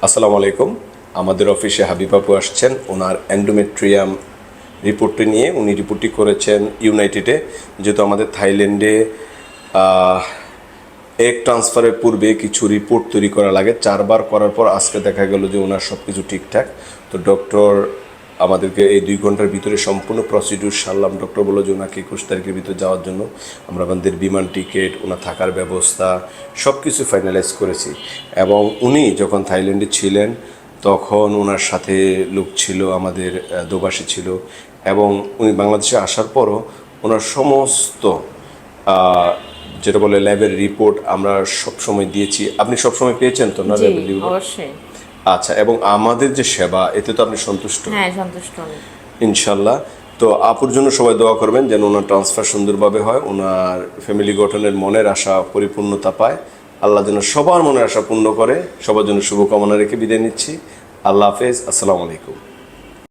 আসসালামু আলাইকুম। আমাদের অফিসে হাবিব আপু আসছেন, ওনার এন্ডোমেট্রিয়াম রিপোর্টটি নিয়ে। উনি রিপোর্টটি করেছেন ইউনাইটেডে, যেহেতু আমাদের থাইল্যান্ডে এগ ট্রান্সফারের পূর্বে কিছু রিপোর্ট তৈরি করা লাগে। 4বার করার পর আজকে দেখা গেল যে ওনার সব কিছু ঠিকঠাক। তো ডক্টর আমাদেরকে এই 2 ঘন্টার ভিতরে সম্পূর্ণ প্রসিডিউর সারলাম। ডক্টর বললো যে ওনাকে 21 তারিখের ভিতরে যাওয়ার জন্য আমরা আমাদের বিমান টিকিট, ওনার থাকার ব্যবস্থা সব কিছু ফাইনালাইজ করেছি। এবং উনি যখন থাইল্যান্ডে ছিলেন তখন ওনার সাথে লোক ছিল, আমাদের দোবাসী ছিল। এবং উনি বাংলাদেশে আসার পরও ওনার সমস্ত যেটা বলে ল্যাবের রিপোর্ট আমরা সব সময় দিয়েছি। আপনি সব সময় পেয়েছেন তো না জি ল্যাবের রিপোর্ট? অবশ্যই। আচ্ছা, এবং আমাদের যে সেবা, এতে তো আপনি সন্তুষ্ট? হ্যাঁ, সন্তুষ্ট আমি। ইনশাল্লাহ। তো আপুর জন্য সবাই দোয়া করবেন যেন ওনার ট্রান্সফার সুন্দরভাবে হয়, ওনার ফ্যামিলি গঠনের মনের আশা পরিপূর্ণতা পায়। আল্লাহ যেন সবার মনের আশা পূর্ণ করে। সবার জন্য শুভকামনা রেখে বিদায় নিচ্ছি। আল্লাহ হাফেজ। আসসালামু আলাইকুম।